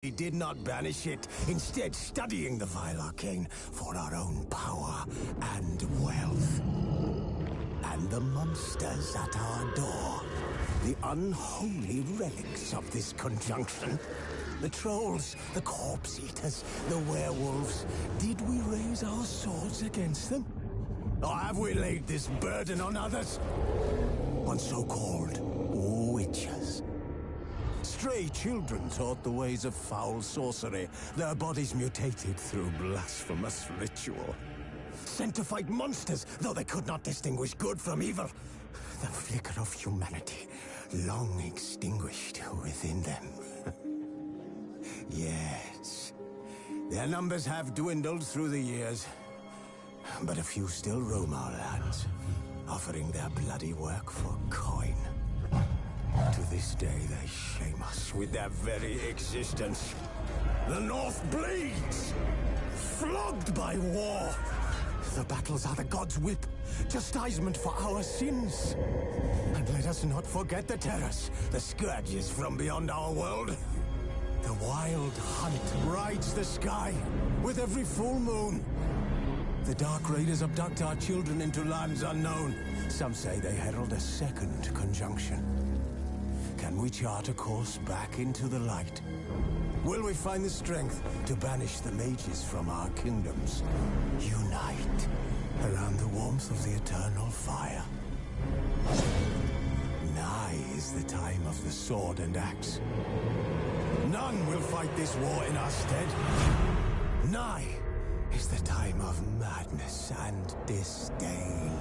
We did not banish it, instead studying the vile arcane for our own power and wealth. And the monsters at our door, the unholy relics of this conjunction. The trolls, the corpse eaters, the werewolves. Did we raise our swords against them? Or have we laid this burden on others? On so-called witches. Stray children taught the ways of foul sorcery, their bodies mutated through blasphemous ritual. Sent to fight monsters, though they could not distinguish good from evil. The flicker of humanity, long extinguished within them. Yes, their numbers have dwindled through the years, but a few still roam our lands, offering their bloody work for coin. To this day, they shame us with their very existence. The North bleeds, flogged by war. The battles are the gods' whip, chastisement for our sins. And let us not forget the terrors, the scourges from beyond our world. The wild hunt rides the sky with every full moon. The Dark Raiders abduct our children into lands unknown. Some say they herald a second conjunction. Can we chart a course back into the light? Will we find the strength to banish the mages from our kingdoms? Unite around the warmth of the eternal fire. Nigh is the time of the sword and axe. None will fight this war in our stead. Nigh is the time of madness and disdain.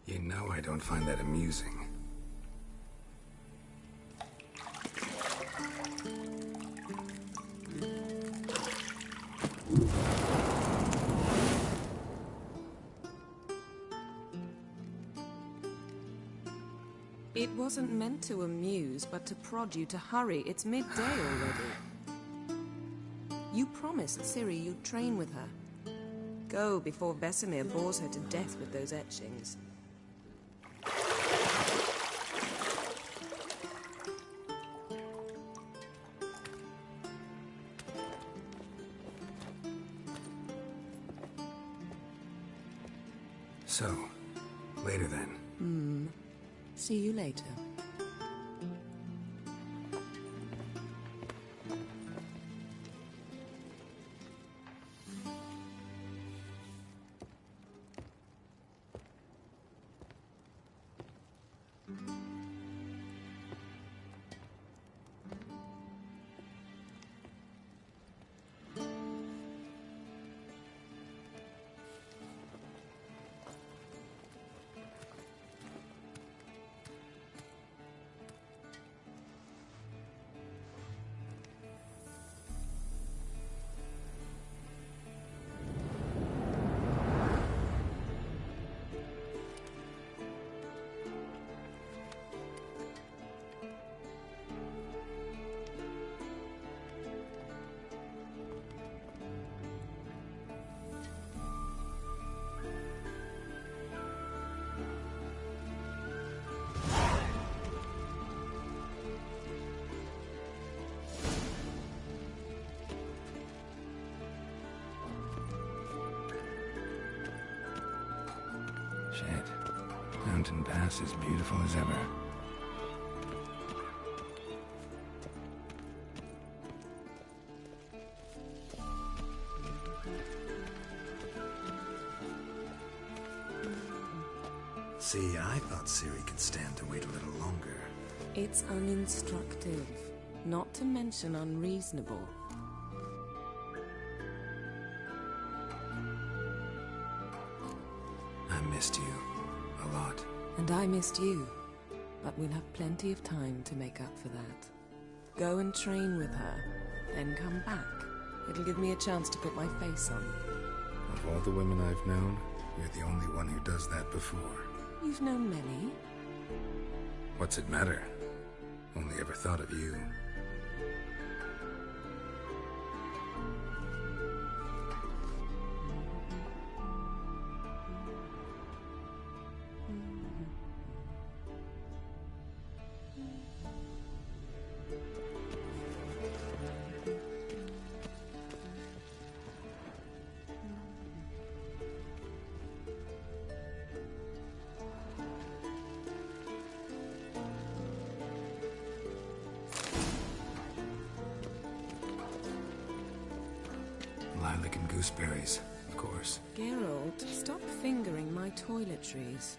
You know I don't find that amusing. It wasn't meant to amuse, but to prod you to hurry. It's midday already. You promised Ciri you'd train with her. Go before Vesemir bores her to death with those etchings. So, later then. See you later. Shit. Mountain Pass is beautiful as ever. See, I thought Ciri could stand to wait a little longer. It's uninstructive, not to mention unreasonable. I missed you a lot. And I missed you, but we'll have plenty of time to make up for that. Go and train with her, then come back. It'll give me a chance to put my face on. Of all the women I've known, you're the only one who does that before. You've known many. What's it matter? Only ever thought of you. Lilac and gooseberries, of course. Geralt, stop fingering my toiletries.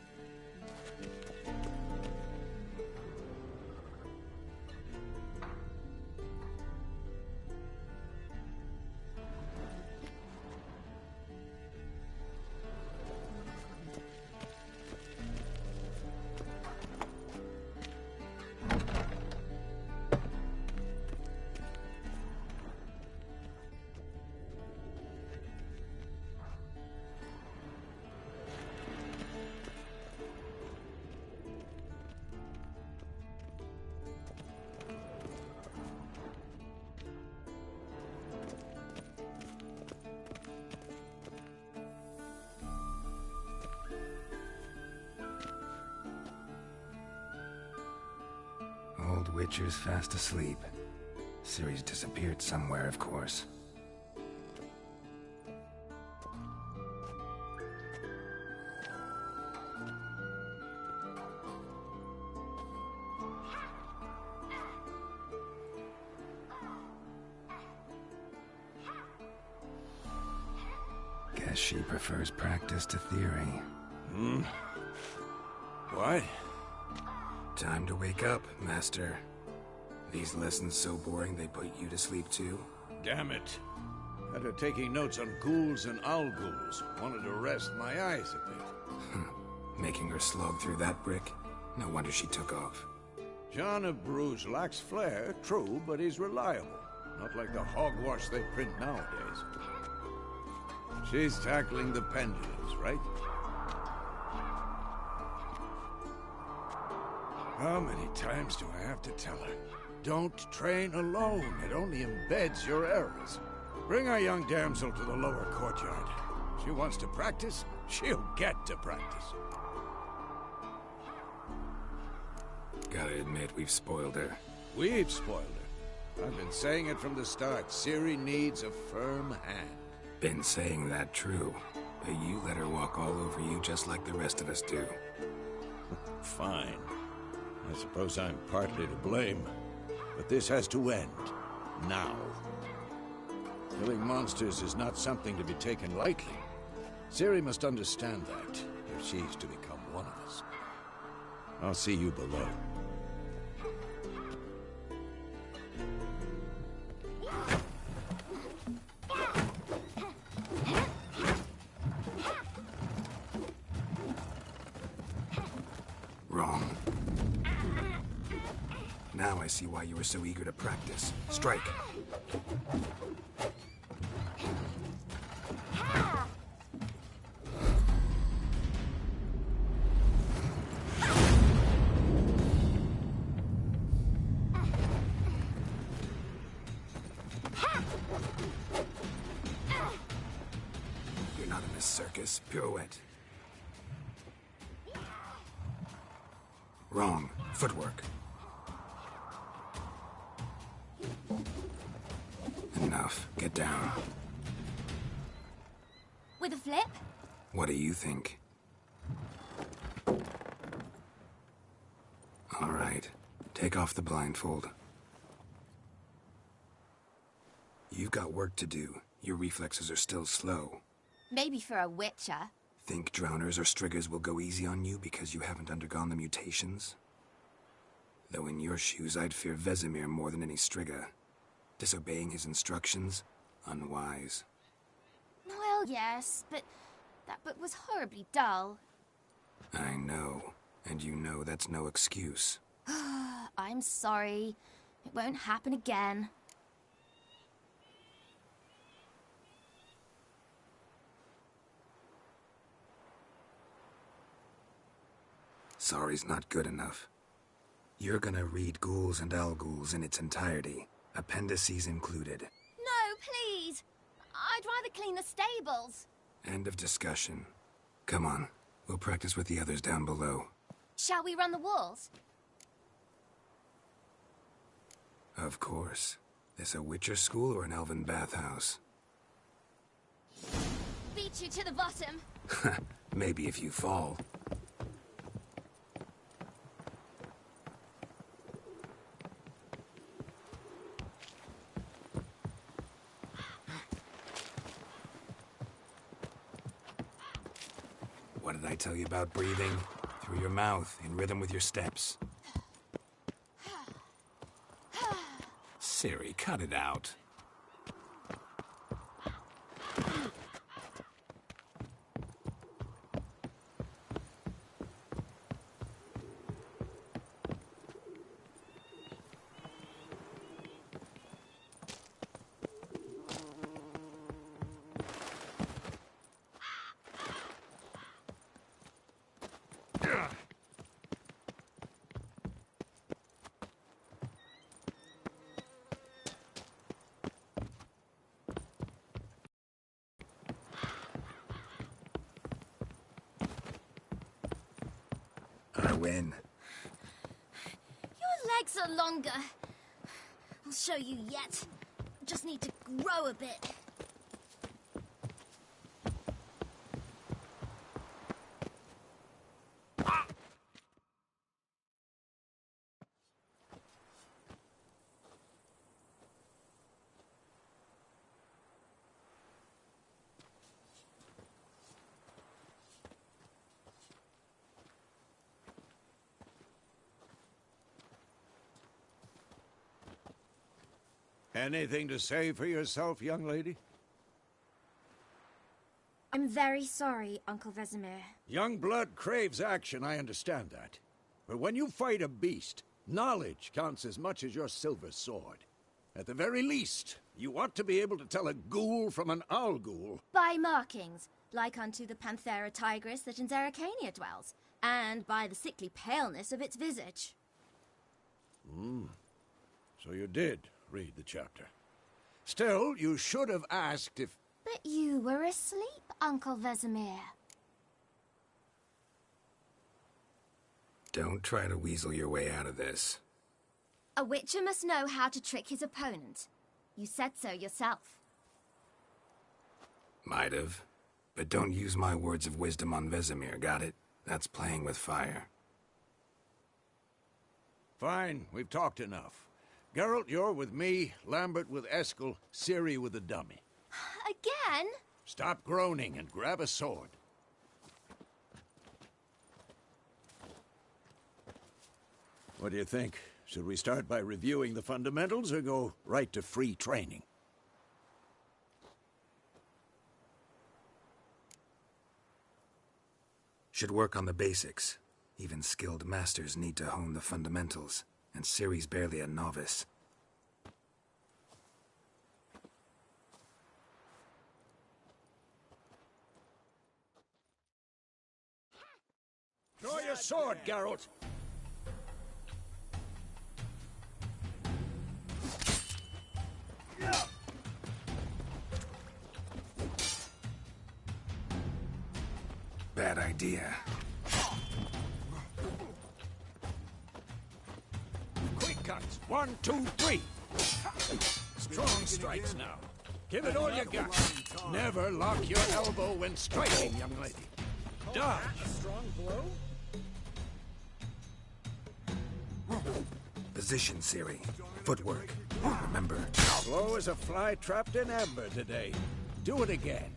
Old Witcher's fast asleep. Ciri's disappeared somewhere, of course. Guess she prefers practice to theory. What? Time to wake up, Master. These lessons so boring they put you to sleep too? Damn it. Had her taking notes on ghouls and owl-ghouls. Wanted to rest my eyes a bit. Making her slog through that brick? No wonder she took off. John of Bruges lacks flair, true, but he's reliable. Not like the hogwash they print nowadays. She's tackling the pendulums, right? How many times do I have to tell her? Don't train alone. It only embeds your errors. Bring our young damsel to the lower courtyard. She wants to practice, she'll get to practice. Gotta admit, we've spoiled her. We've spoiled her. I've been saying it from the start. Ciri needs a firm hand. Been saying that true, but you let her walk all over you just like the rest of us do. Fine. I suppose I'm partly to blame. But this has to end. Now. Killing monsters is not something to be taken lightly. Ciri must understand that, if she's to become one of us. I'll see you below. Wrong. Now I see why you were so eager to practice. Strike. You're not in this circus. Pirouette. Wrong. Footwork. Enough. Get down. With a flip? What do you think? All right. Take off the blindfold. You've got work to do. Your reflexes are still slow. Maybe for a witcher. Think drowners or striggers will go easy on you because you haven't undergone the mutations? Though in your shoes, I'd fear Vesemir more than any strigger. Disobeying his instructions? Unwise. Well, yes, but that book was horribly dull. I know. And you know that's no excuse. I'm sorry. It won't happen again. Sorry's not good enough. You're gonna read Ghouls and Owl-Ghouls in its entirety, appendices included. No, please! I'd rather clean the stables. End of discussion. Come on, we'll practice with the others down below. Shall we run the walls? Of course. This a Witcher school or an elven bathhouse? Beat you to the bottom. Maybe if you fall. What did I tell you about breathing? Through your mouth, in rhythm with your steps. Ciri, cut it out. I win. Your legs are longer. I'll show you yet. Just need to grow a bit. Anything to say for yourself, young lady? I'm very sorry, Uncle Vesemir. Young blood craves action, I understand that. But when you fight a beast, knowledge counts as much as your silver sword. At the very least, you ought to be able to tell a ghoul from an owl ghoul. By markings, like unto the Panthera tigris that in Zeracania dwells, and by the sickly paleness of its visage. So you did read the chapter. Still, you should have asked if... But you were asleep, Uncle Vesemir. Don't try to weasel your way out of this. A witcher must know how to trick his opponent. You said so yourself. Might have. But don't use my words of wisdom on Vesemir, got it? That's playing with fire. Fine, we've talked enough. Geralt, you're with me, Lambert with Eskel, Ciri with the dummy. Again? Stop groaning and grab a sword. What do you think? Should we start by reviewing the fundamentals or go right to free training? Should work on the basics. Even skilled masters need to hone the fundamentals, and Ciri's barely a novice. Draw your sword, Geralt! Bad idea. Quick cuts! 1, 2, 3! Strong strikes now. Give it all you got. Never lock your elbow when striking, young lady. Dodge! A strong blow? Position, Ciri. Footwork. Remember. Slow as a fly trapped in amber today. Do it again.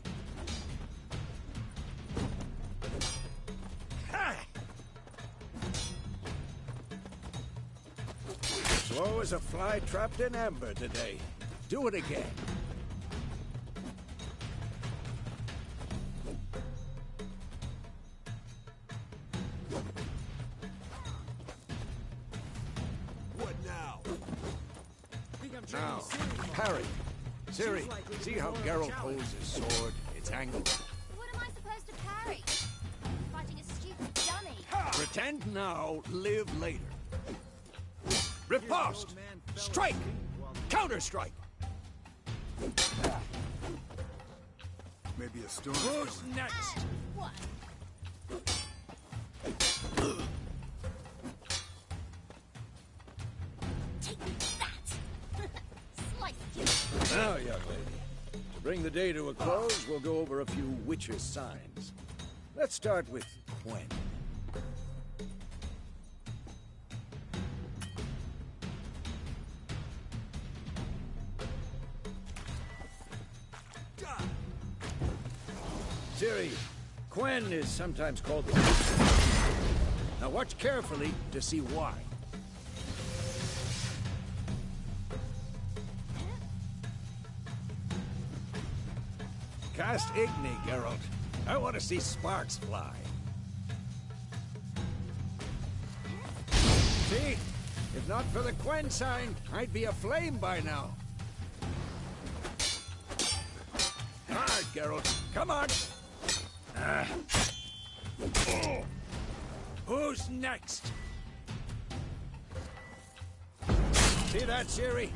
Slow as a fly trapped in amber today. Do it again. What now? Now, parry. Ciri, see how Geralt holds his sword? It's angled. What am I supposed to parry? Fighting a stupid dummy. Pretend now, live later. Riposte! Strike! Counter-strike! Maybe a storm. Who's next? What? Take that! Slice you! Now, young lady, to bring the day to a close, we'll go over a few Witcher signs. Let's start with Quen. Ciri, Quen is sometimes called the... Now watch carefully to see why. Cast Igni, Geralt. I want to see sparks fly. See? If not for the Quen sign, I'd be aflame by now. Hard, Geralt. Come on! Who's next? See that, Ciri?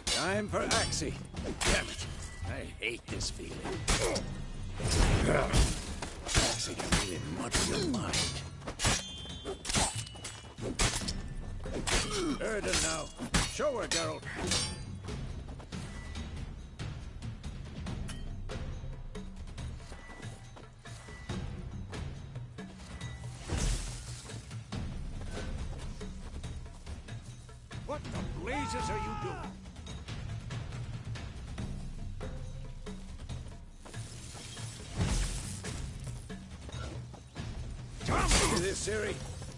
Time for Axie. Damn it. I hate this feeling. Axie can really muddle your mind. Erden now. Show her, Geralt. What the blazes are you doing? Come to this, Ciri.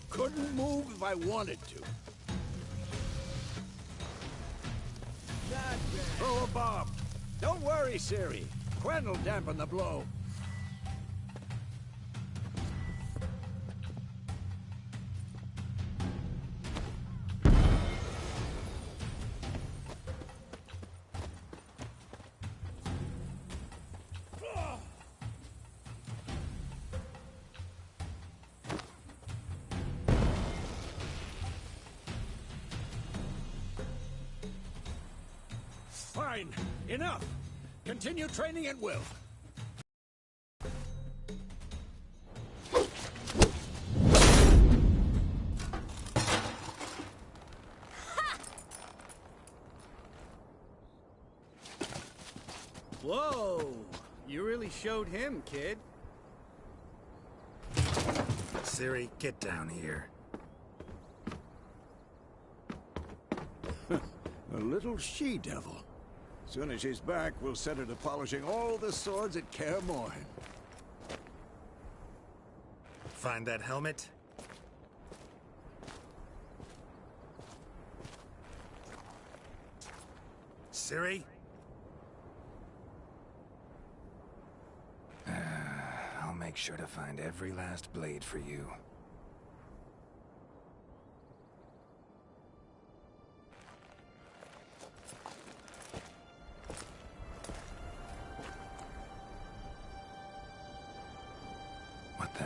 Couldn't move if I wanted to. Throw a bomb. Don't worry, Ciri. Quen will dampen the blow. Fine. Enough. Continue training at will. Whoa! You really showed him, kid. Ciri, get down here. A little she-devil. Soon as she's back, we'll set her to polishing all the swords at Kaer Morhen. Find that helmet? Ciri? I'll make sure to find every last blade for you. What the?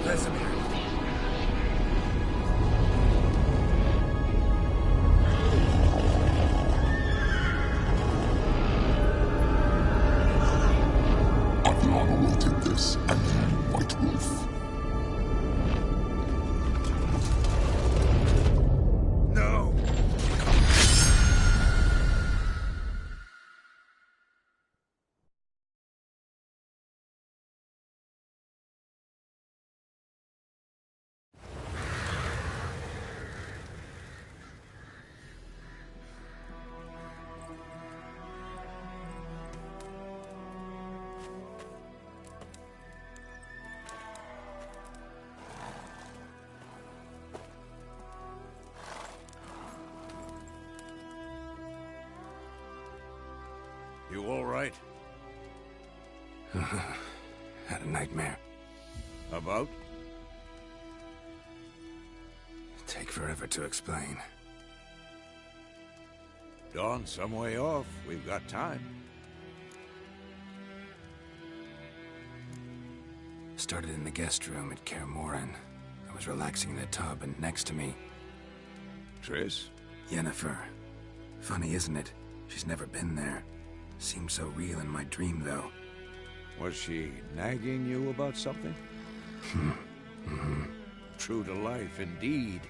Vesemir. Adriana will take this, and you, White Wolf. No! You all right? Had a nightmare. About? Take forever to explain. Dawn's some way off. We've got time. Started in the guest room at Kaer Morhen. I was relaxing in a tub, and next to me, Triss? Yennefer. Funny, isn't it? She's never been there. Seemed so real in my dream, though. Was she nagging you about something? True to life, indeed.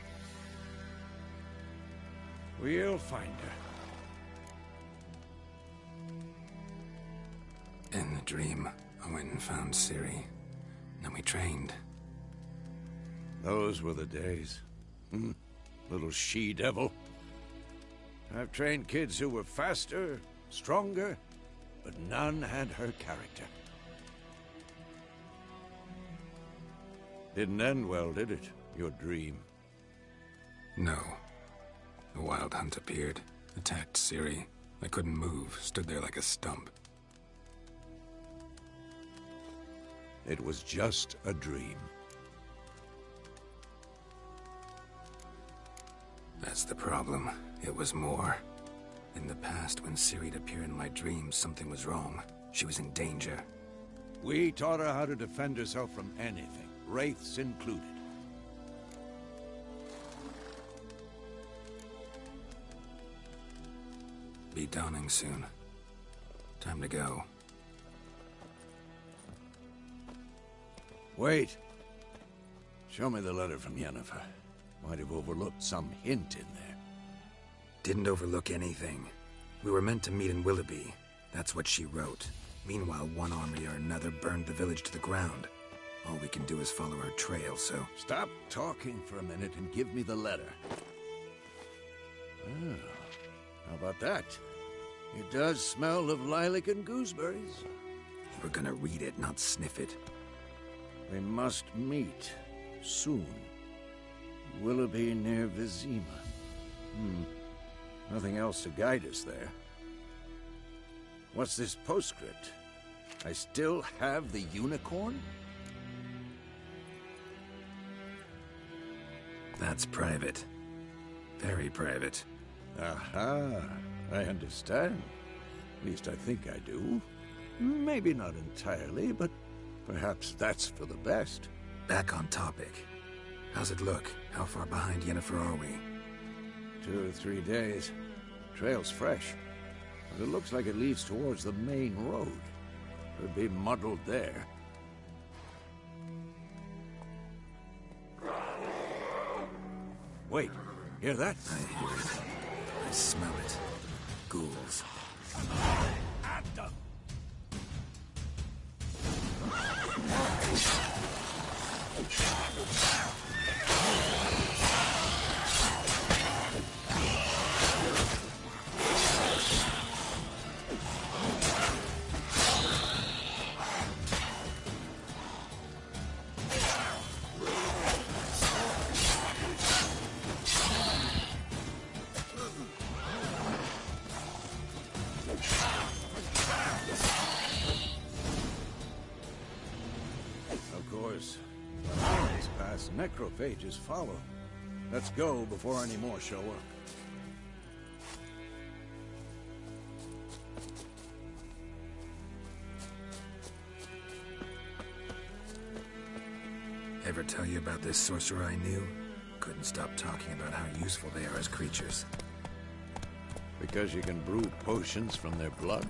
We'll find her. In the dream, I went and found Ciri. Then we trained. Those were the days. Little she-devil. I've trained kids who were faster, stronger, but none had her character. Didn't end well, did it? Your dream? No. The Wild Hunt appeared, attacked Ciri. I couldn't move, stood there like a stump. It was just a dream. That's the problem. It was more. In the past, when Ciri'd appear in my dreams, something was wrong. She was in danger. We taught her how to defend herself from anything, wraiths included. Be dawning soon. Time to go. Wait. Show me the letter from Yennefer. Might have overlooked some hint in there. Didn't overlook anything. We were meant to meet in Willoughby. That's what she wrote. Meanwhile, one army or another burned the village to the ground. All we can do is follow her trail, so... Stop talking for a minute and give me the letter. How about that? It does smell of lilac and gooseberries. We're gonna read it, not sniff it. We must meet soon. Willoughby near Vizima. Nothing else to guide us there. What's this postscript? I still have the unicorn? That's private. Very private. Aha, I understand. At least I think I do. Maybe not entirely, but perhaps that's for the best. Back on topic. How's it look? How far behind Yennefer are we? 2 or 3 days. Trail's fresh, but it looks like it leads towards the main road. Could be muddled there. Wait, hear that? I hear it. I smell it. Ghouls. Of course, when armies pass, necrophages follow. Let's go before any more show up. Ever tell you about this sorcerer I knew? Couldn't stop talking about how useful they are as creatures. Because you can brew potions from their blood?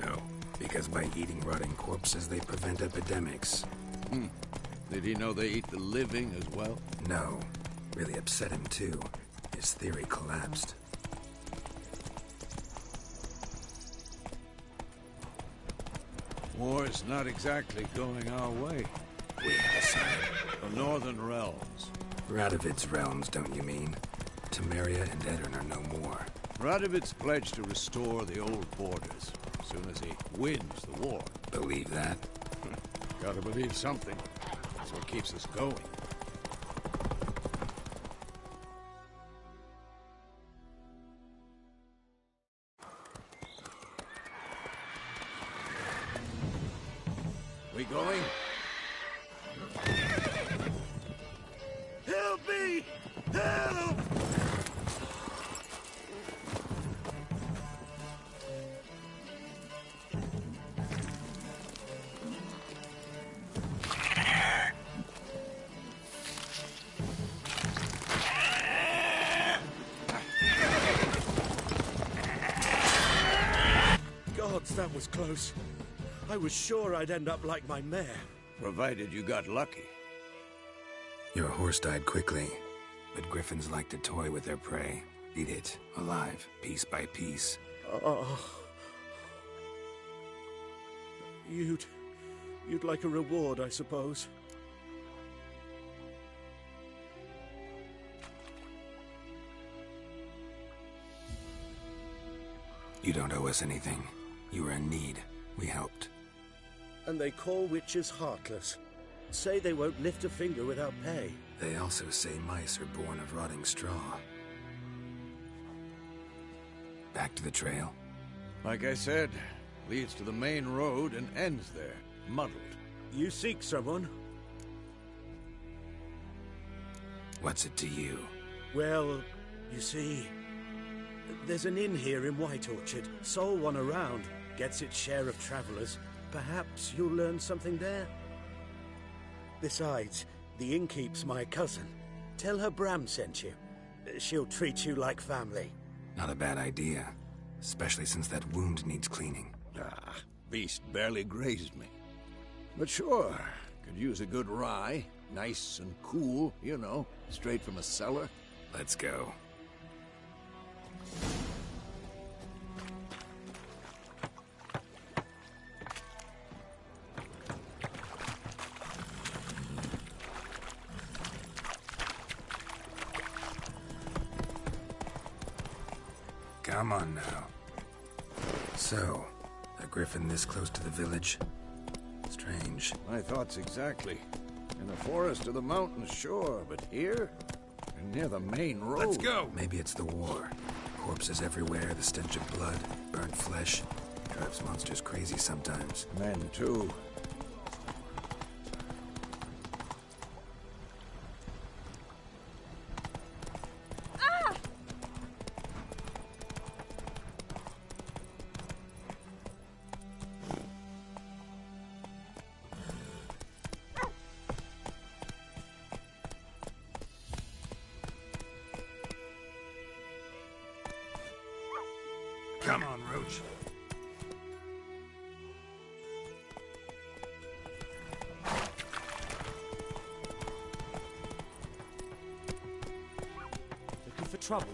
No, because by eating rotting corpses, they prevent epidemics. Did he know they eat the living as well? No. Really upset him, too. His theory collapsed. War's not exactly going our way. We have decided. The Northern Realms. Radovid's realms, don't you mean? Temeria and Edirn are no more. Radovid's pledged to restore the old borders as soon as he wins the war. Believe that? Gotta believe something. That's what keeps us going. We going? Help me! Help! Gods, that was close. I was sure I'd end up like my mare. Provided you got lucky. Your horse died quickly, but griffins like to toy with their prey. Eat it, alive, piece by piece. Oh. You'd like a reward, I suppose. You don't owe us anything. You were in need. We helped. And they call witches heartless. Say they won't lift a finger without pay. They also say mice are born of rotting straw. Back to the trail? Like I said, leads to the main road and ends there, muddled. You seek someone? What's it to you? Well, you see, there's an inn here in White Orchard. Sole one around. Gets its share of travelers. Perhaps you'll learn something there? Besides, the innkeep's my cousin. Tell her Bram sent you. She'll treat you like family. Not a bad idea. Especially since that wound needs cleaning. Beast barely grazed me. But sure, could use a good rye. Nice and cool, you know, straight from a cellar. Let's go. Come on now. So, a griffin this close to the village? Strange. My thoughts exactly. In the forest or the mountains, sure, but here? And near the main road. Let's go! Maybe it's the war. Corpses everywhere, the stench of blood, burnt flesh. Drives monsters crazy sometimes. Men, too. Come on, Roach. Looking for trouble?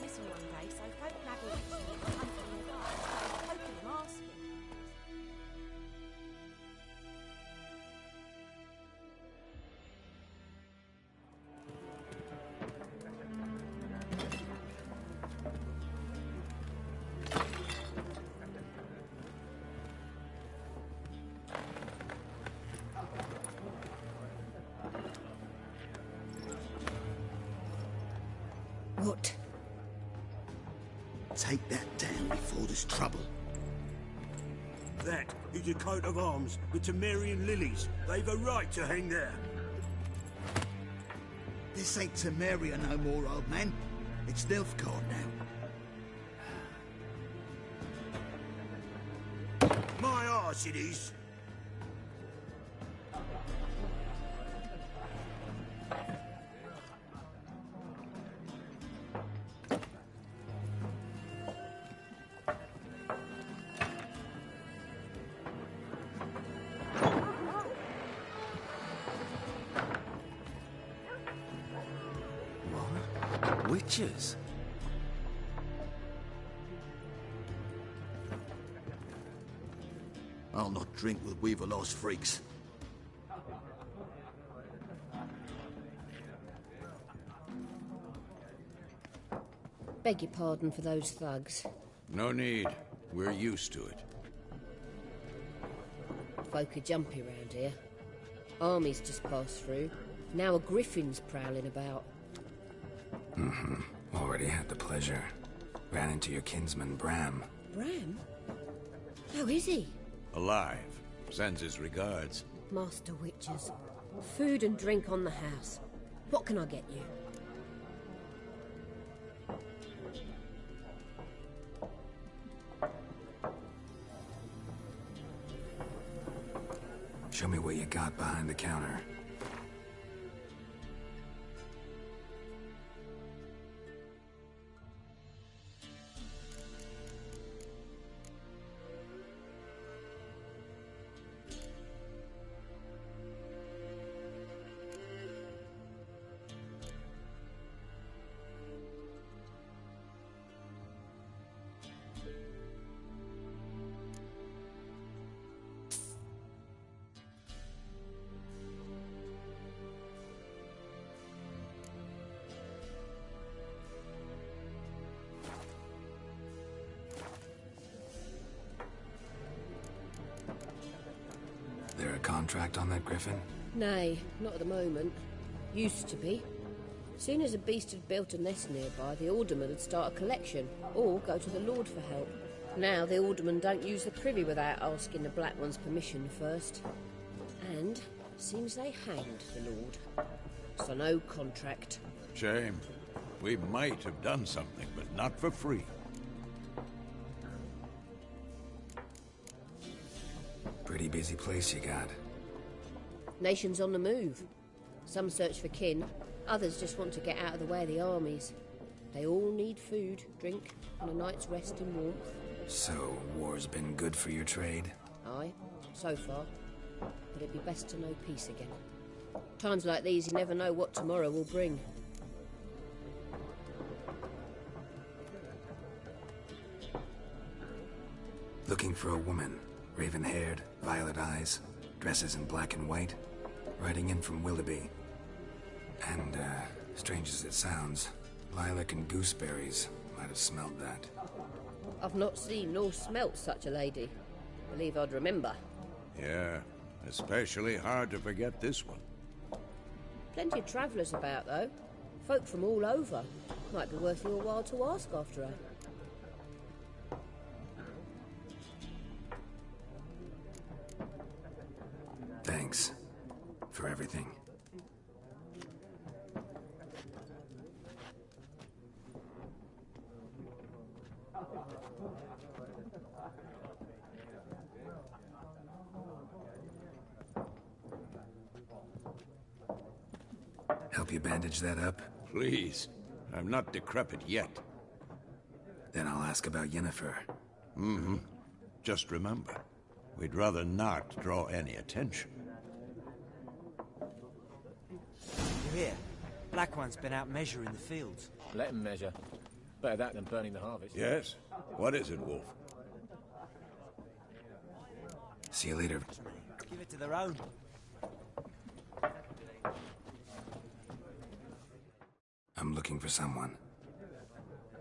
Listen one day, so don't naggle this thing, come from your guard. Hoping I'm asking. What? Take that down before there's trouble. That is a coat of arms with Temerian lilies. They've a right to hang there. This ain't Temeria no more, old man. It's Nilfgaard now. My arse it is. Witches? I'll not drink with Weaverlaw's freaks. Beg your pardon for those thugs. No need. We're used to it. Folk are jumpy round here. Armies just passed through. Now a griffin's prowling about. Already had the pleasure. Ran into your kinsman, Bram. Bram? How is he? Alive. Sends his regards. Master Witches. Food and drink on the house. What can I get you? Show me what you got behind the counter. There a contract on that griffin? Nay, not at the moment. Used to be. Soon as a beast had built a nest nearby, the alderman would start a collection, or go to the Lord for help. Now the alderman don't use the privy without asking the Black One's permission first. And seems they hanged the Lord. So no contract. Shame. We might have done something, but not for free. Pretty busy place you got. Nations on the move. Some search for kin, others just want to get out of the way of the armies. They all need food, drink, and a night's rest and warmth. So, war's been good for your trade? Aye, so far. But it'd be best to know peace again. Times like these, you never know what tomorrow will bring. Looking for a woman. Raven-haired, violet eyes, dresses in black and white. Riding in from Willoughby. And, Strange as it sounds, lilac and gooseberries might have smelled that. I've not seen nor smelt such a lady. Believe I'd remember. Yeah, especially hard to forget this one. Plenty of travellers about, though. Folk from all over. Might be worth your while to ask after her. Thanks for everything. Help you bandage that up? Please. I'm not decrepit yet. Then I'll ask about Yennefer. Mm-hmm. Just remember, we'd rather not draw any attention. You hear? Black One's been out measuring the fields. Let him measure. Better that than burning the harvest. Yes? What is it, Wolf? See you later. Give it to their own. I'm looking for someone.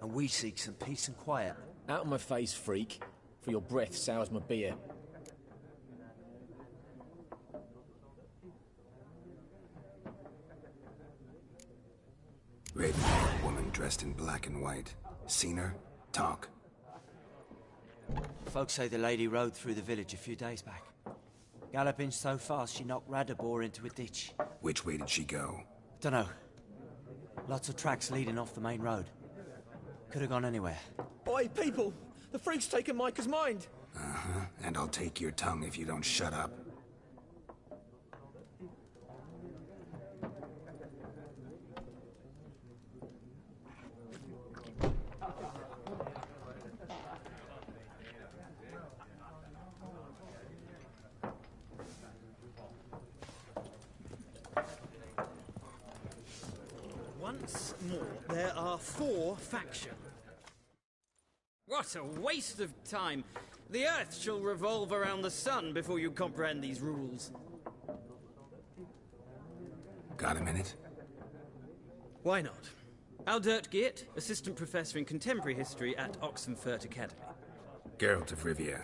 And we seek some peace and quiet. Out of my face, freak. For your breath sours my beer. Raven-haired woman dressed in black and white. Seen her? Talk. Folks say the lady rode through the village a few days back. Galloping so fast she knocked Radabor into a ditch. Which way did she go? Dunno. Lots of tracks leading off the main road. Could have gone anywhere. Oi, people! The freak's taken Micah's mind! Uh-huh. And I'll take your tongue if you don't shut up. Once more, there are 4 factions. What a waste of time! The Earth shall revolve around the sun before you comprehend these rules. Got a minute? Why not? Aldert Geert, Assistant Professor in Contemporary History at Oxenfurt Academy. Geralt of Rivia.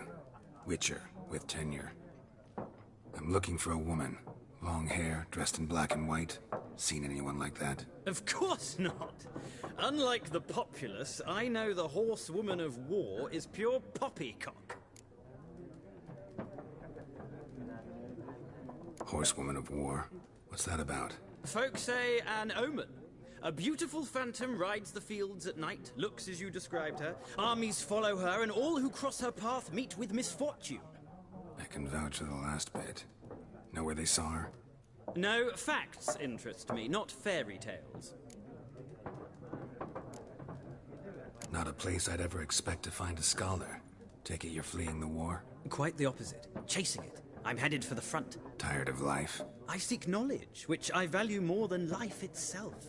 Witcher, with tenure. I'm looking for a woman. Long hair, dressed in black and white. Seen anyone like that? Of course not! Unlike the populace, I know the horsewoman of war is pure poppycock. Horsewoman of war? What's that about? Folk say an omen. A beautiful phantom rides the fields at night, looks as you described her. Armies follow her, and all who cross her path meet with misfortune. I can vouch for the last bit. Know where they saw her? No, facts interest me, not fairy tales. Not a place I'd ever expect to find a scholar. Take it you're fleeing the war? Quite the opposite. Chasing it. I'm headed for the front. Tired of life? I seek knowledge, which I value more than life itself.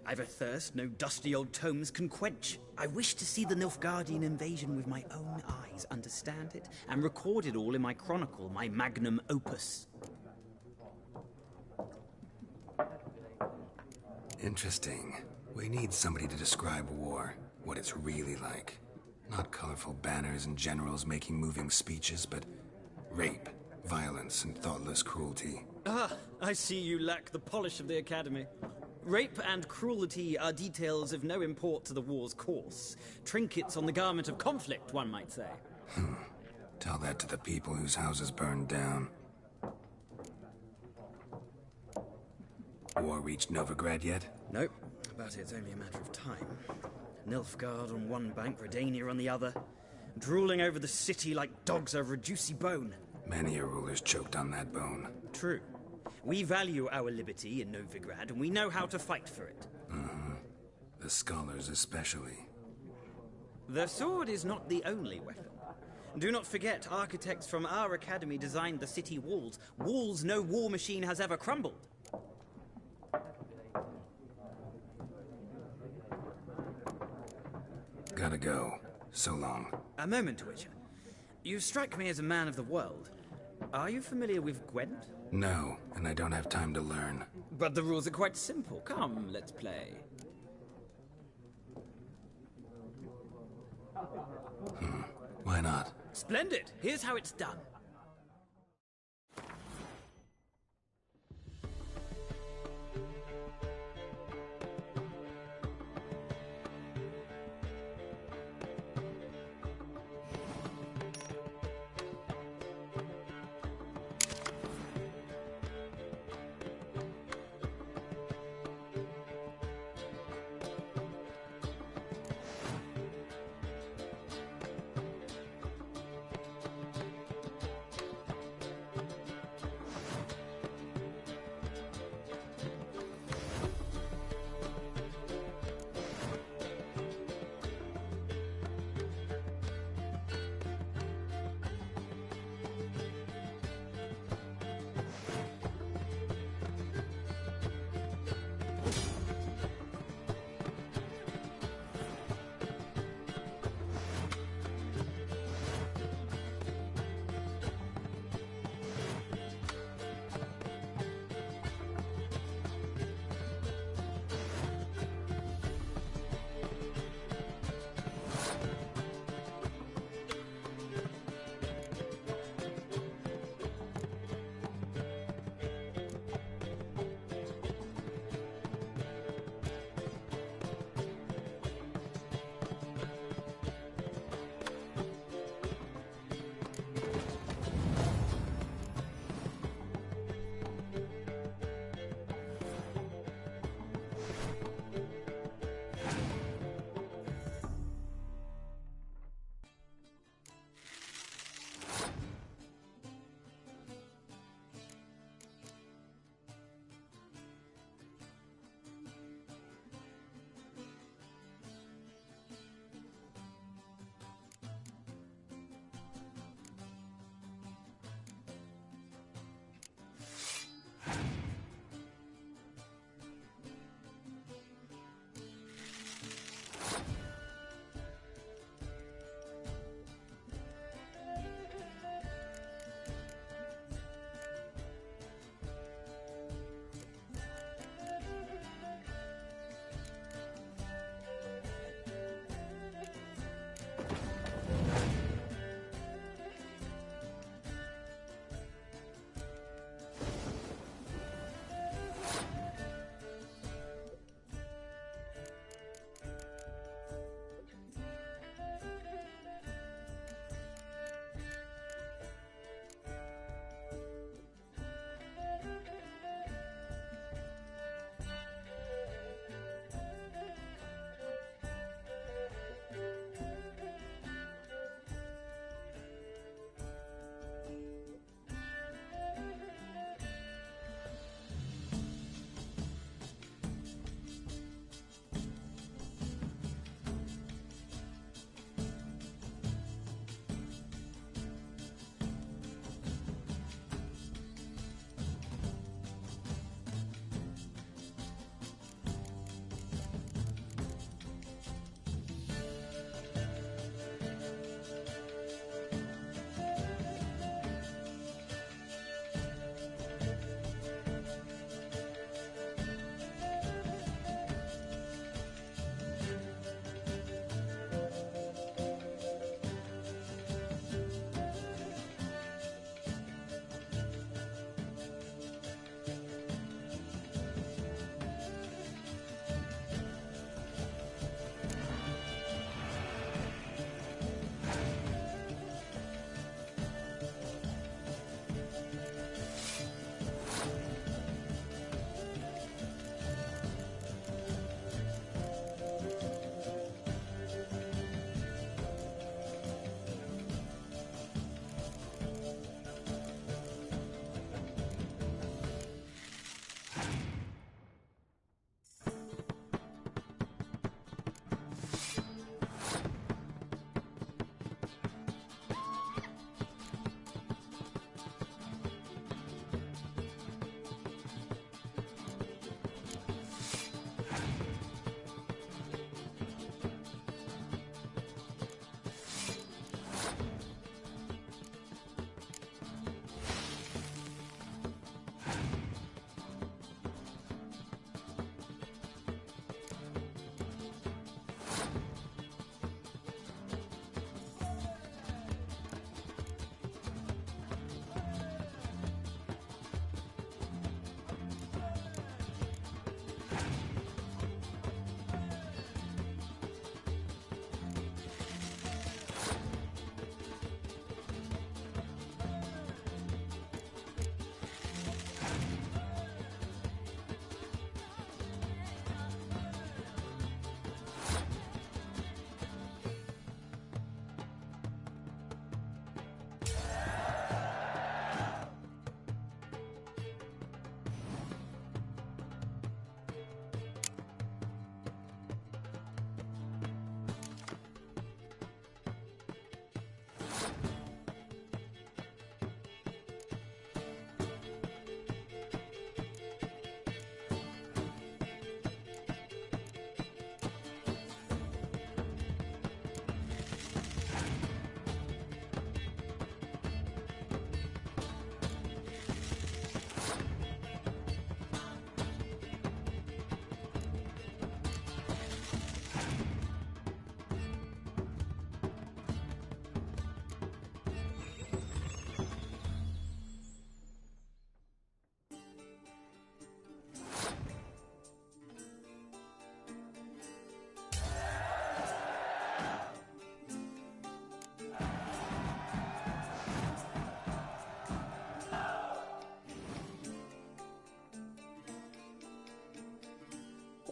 I've a thirst no dusty old tomes can quench. I wish to see the Nilfgaardian invasion with my own eyes, understand it, and record it all in my chronicle, my magnum opus. Interesting. We need somebody to describe war, what it's really like. Not colorful banners and generals making moving speeches, but rape, violence, and thoughtless cruelty. Ah, I see you lack the polish of the Academy. Rape and cruelty are details of no import to the war's course. Trinkets on the garment of conflict, one might say. Tell that to the people whose houses burned down. War reached Novigrad yet? Nope, but it's only a matter of time. Nilfgaard on one bank, Redania on the other. Drooling over the city like dogs over a juicy bone. Many a ruler's choked on that bone. True. We value our liberty in Novigrad, and we know how to fight for it. The scholars especially. The sword is not the only weapon. Do not forget, architects from our academy designed the city walls. Walls no war machine has ever crumbled. Gotta go. So long. A moment, Witcher. You strike me as a man of the world. Are you familiar with Gwent? No, and I don't have time to learn. But the rules are quite simple. Come, let's play. Why not? Splendid! Here's how it's done.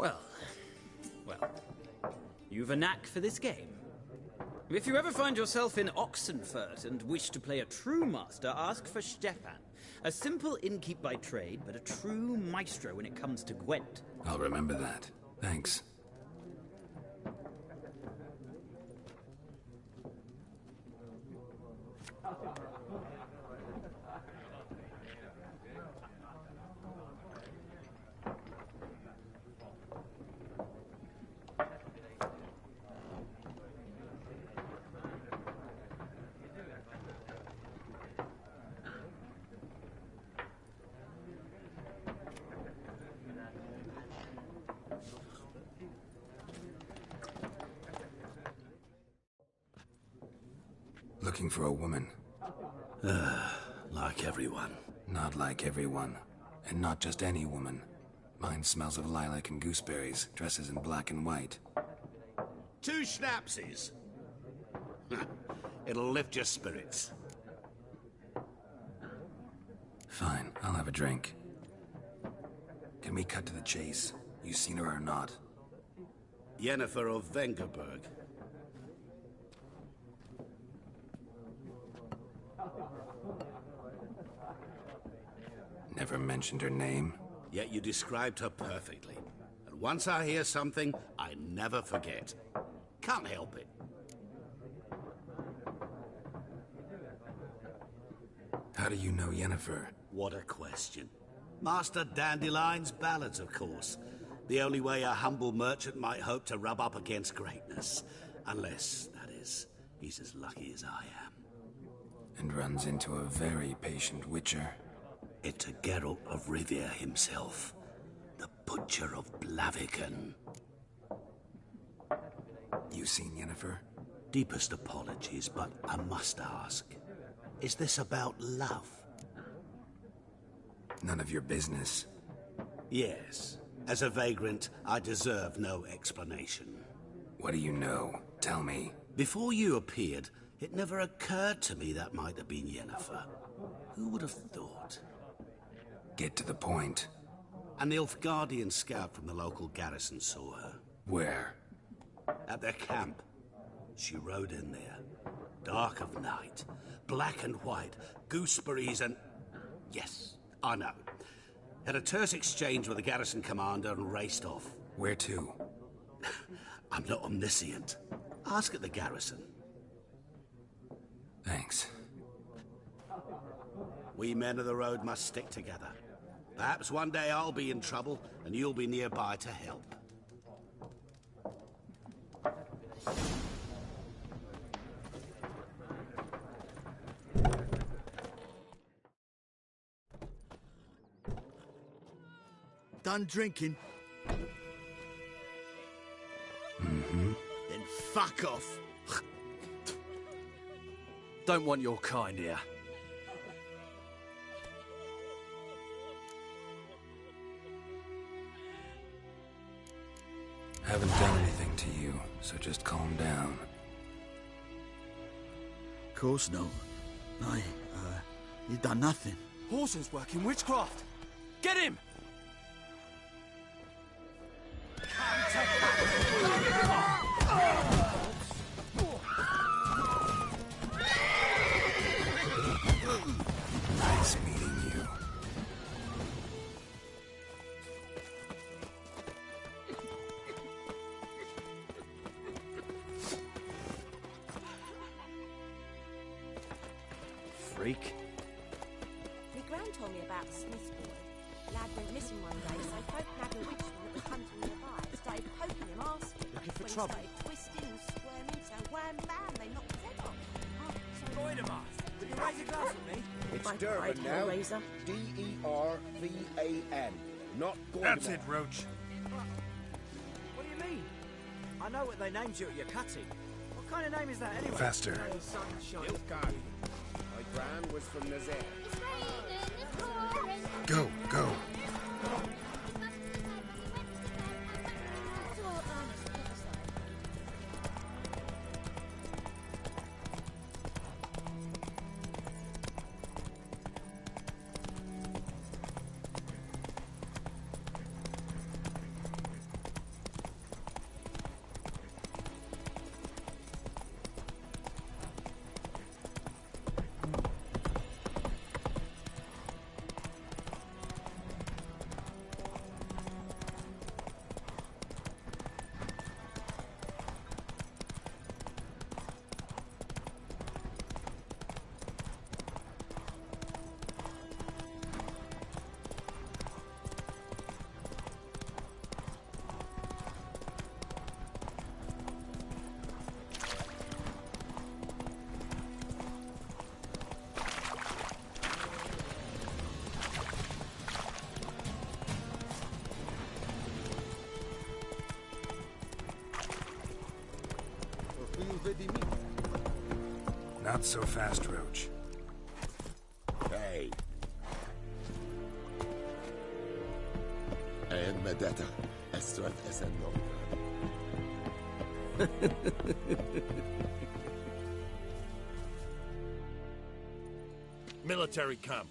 Well, you've a knack for this game. If you ever find yourself in Oxenfurt and wish to play a true master, ask for Stefan. A simple innkeep by trade, but a true maestro when it comes to Gwent. I'll remember that. Thanks. Looking for a woman. Like everyone. Not like everyone. And not just any woman. Mine smells of lilac and gooseberries, dresses in black and white. 2 schnapsies. It'll lift your spirits. Fine, I'll have a drink. Can we cut to the chase? You seen her or not? Yennefer of Vengerberg. Never mentioned her name? Yet you described her perfectly. And once I hear something, I never forget. Can't help it. How do you know Yennefer? What a question. Master Dandelion's ballads, of course. The only way a humble merchant might hope to rub up against greatness. Unless, that is, he's as lucky as I am. And runs into a very patient witcher. It's a Geralt of Rivia himself. The Butcher of Blaviken. You seen Yennefer? Deepest apologies, but I must ask. Is this about love? None of your business. Yes. As a vagrant, I deserve no explanation. What do you know? Tell me. Before you appeared, it never occurred to me that might have been Yennefer. Who would have thought? Get to the point. An Nilfgaardian scout from the local garrison saw her. Where? At their camp. She rode in there. Dark of night. Black and white. Gooseberries and... Yes, I know. Had a terse exchange with the garrison commander and raced off. Where to? I'm not omniscient. Ask at the garrison. Thanks. We men of the road must stick together. Perhaps one day I'll be in trouble and you'll be nearby to help. Done drinking? Mm-hmm. Then fuck off. Don't want your kind here. Haven't done anything to you, so just calm down. Of course no. You done nothing. Horson's working witchcraft. Get him! Nice meeting you. Freak. My gran told me about the Smith's boy. Lad went missing one day, so folk grabbed a witchman that was hunting nearby and started poking him, asking. Looking for when trouble? He started twisting and squirming, so wham bam, they knocked his head off. Would you raise a glass with me? It's My Durban pride, now. Hellraiser. D-E-R-V-A-N. Not Goyman. That's it, Roach. What do you mean? I know what they named you at your cutting. What kind of name is that anyway? Faster. Nilfgaard. My gran was from Nazaire. Go, go. Not so fast, Roach. Hey. En med detta Estrad SN Military camp.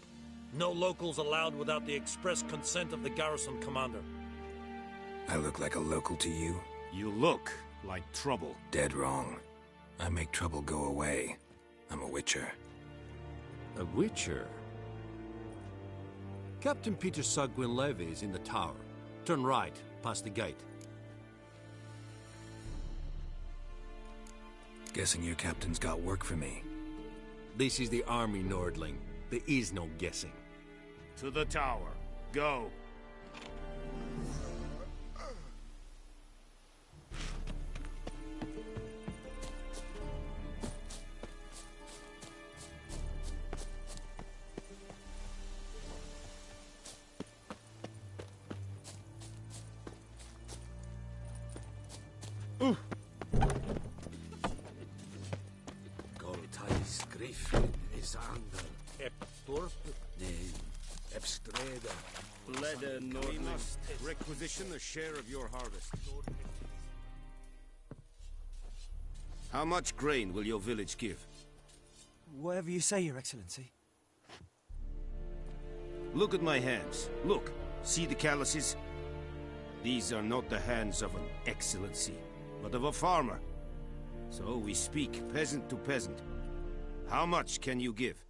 No locals allowed without the express consent of the garrison commander. I look like a local to you? You look like trouble. Dead wrong. I make trouble go away. I'm a witcher. A witcher? Captain Peter Sagwin Levy is in the tower. Turn right, past the gate. Guessing your captain's got work for me. This is the army, Nordling. There is no guessing. To the tower. Go. Goltais Griffin is under. Eptorp? Epstreda. We must requisition a share of your harvest. How much grain will your village give? Whatever you say, Your Excellency. Look at my hands. Look. See the calluses? These are not the hands of an excellency, but of a farmer. So we speak peasant to peasant. How much can you give?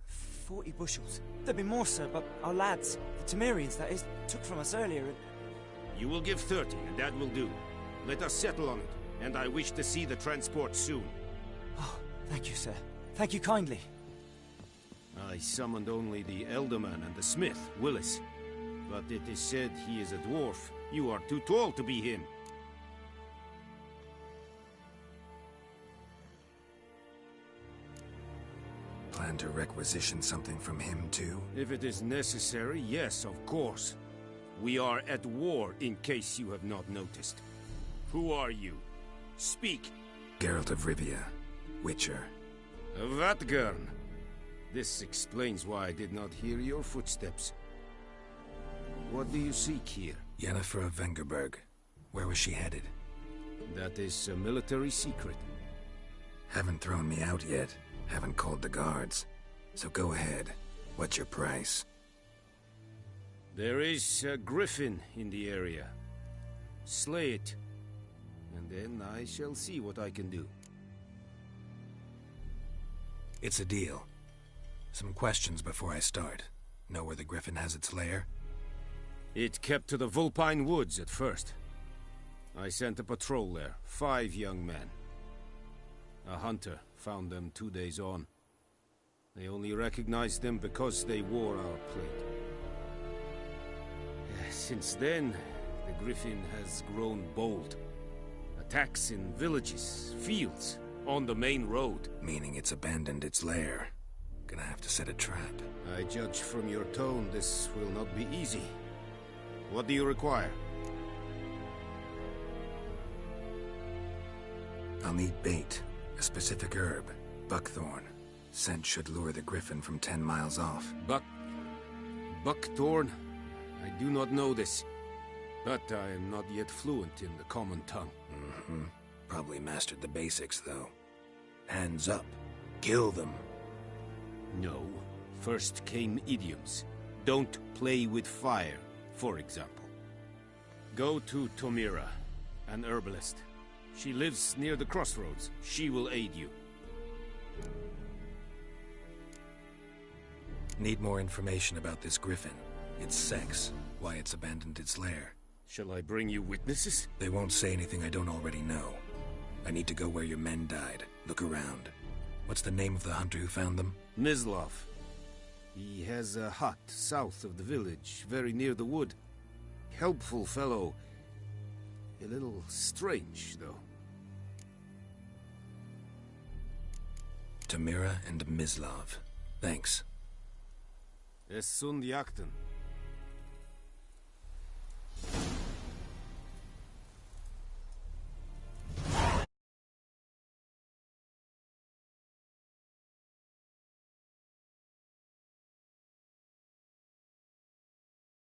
40 bushels. There'd be more, sir, but our lads, the Temerians, that is, took from us earlier and... You will give 30, and that will do. Let us settle on it, and I wish to see the transport soon. Oh, thank you, sir. Thank you kindly. I summoned only the Elderman and the smith, Willis. But it is said he is a dwarf. You are too tall to be him. Plan to requisition something from him, too? If it is necessary, yes, of course. We are at war, in case you have not noticed. Who are you? Speak. Geralt of Rivia, Witcher. Vatgern. This explains why I did not hear your footsteps. What do you seek here? Yennefer of Vengerberg. Where was she headed? That is a military secret. Haven't thrown me out yet. Haven't called the guards. So go ahead. What's your price? There is a griffin in the area. Slay it. And then I shall see what I can do. It's a deal. Some questions before I start. Know where the griffin has its lair? It kept to the Vulpine Woods at first. I sent a patrol there, 5 young men. A hunter found them 2 days on. They only recognized them because they wore our plate. Since then, the griffin has grown bold. Attacks in villages, fields, on the main road. Meaning it's abandoned its lair. Gonna have to set a trap. I judge from your tone this will not be easy. What do you require? I'll need bait. A specific herb. Buckthorn. Scent should lure the griffin from 10 miles off. Buckthorn? I do not know this. But I am not yet fluent in the common tongue. Probably mastered the basics, though. Hands up. Kill them. No. First came idioms. Don't play with fire, for example. Go to Tomira, an herbalist. She lives near the crossroads. She will aid you. Need more information about this griffin. Its sex, why it's abandoned its lair. Shall I bring you witnesses? They won't say anything I don't already know. I need to go where your men died. Look around. What's the name of the hunter who found them? Mislav. He has a hut south of the village, very near the wood. Helpful fellow. A little strange, though. Tamira and Mislav. Thanks. Es sunt jakten.